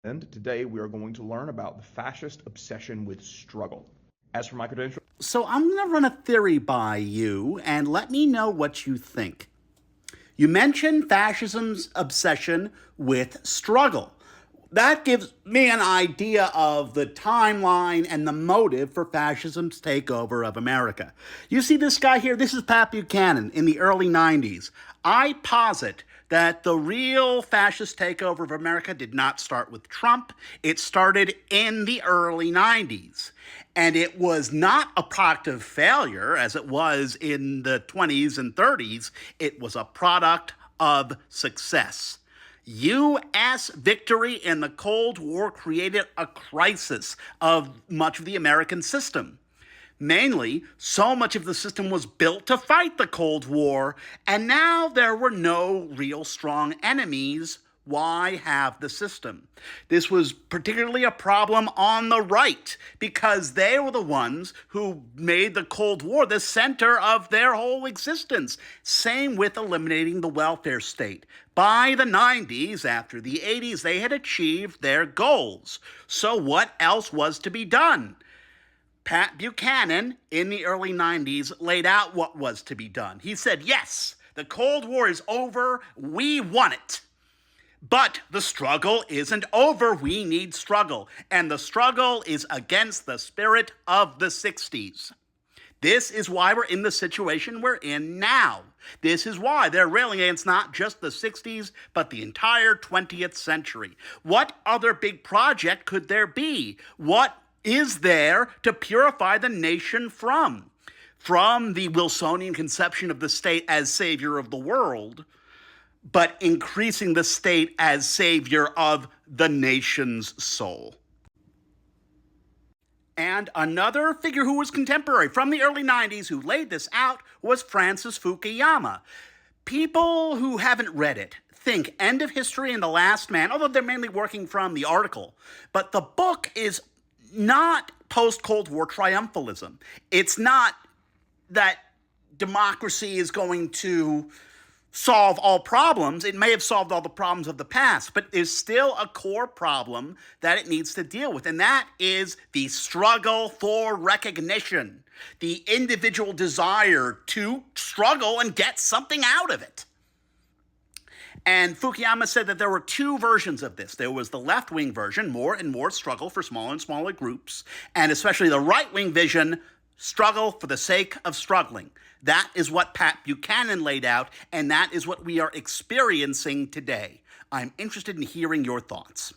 And today we are going to learn about the fascist obsession with struggle. As for my credentials, So I'm going to run a theory by you and let me know what you think. You mentioned fascism's obsession with struggle. That gives me an idea of the timeline and the motive for fascism's takeover of America. You see this guy here? This is Pat Buchanan in the early 90s. I posit that the real fascist takeover of America did not start with Trump. It started in the early 90s. And it was not a product of failure as it was in the 20s and 30s. It was a product of success. U.S. victory in the Cold War created a crisis of much of the American system. Mainly, so much of the system was built to fight the Cold War, and now there were no real strong enemies. Why have the system? This was particularly a problem on the right because they were the ones who made the Cold War the center of their whole existence. Same with eliminating the welfare state. By the 90s, after the 80s, they had achieved their goals. So what else was to be done? Pat Buchanan, in the early 90s, laid out what was to be done. He said, yes, the Cold War is over. We won it. But the struggle isn't over. We need struggle. And the struggle is against the spirit of the 60s. This is why we're in the situation we're in now. This is why they're railing against not just the 60s, but the entire 20th century. What other big project could there be? What is there to purify the nation from? From the Wilsonian conception of the state as savior of the world, but increasing the state as savior of the nation's soul. And another figure who was contemporary from the early 90s who laid this out was Francis Fukuyama. People who haven't read it think End of History and The Last Man, although they're mainly working from the article. But the book is not post-Cold War triumphalism. It's not that democracy is going to solve all problems. It may have solved all the problems of the past, but there's still a core problem that it needs to deal with, and that is the struggle for recognition, the individual desire to struggle and get something out of it. And Fukuyama said that there were two versions of this. There was the left-wing version, more and more struggle for smaller and smaller groups, and especially the right-wing vision, struggle for the sake of struggling. That is what Pat Buchanan laid out, and that is what we are experiencing today. I'm interested in hearing your thoughts.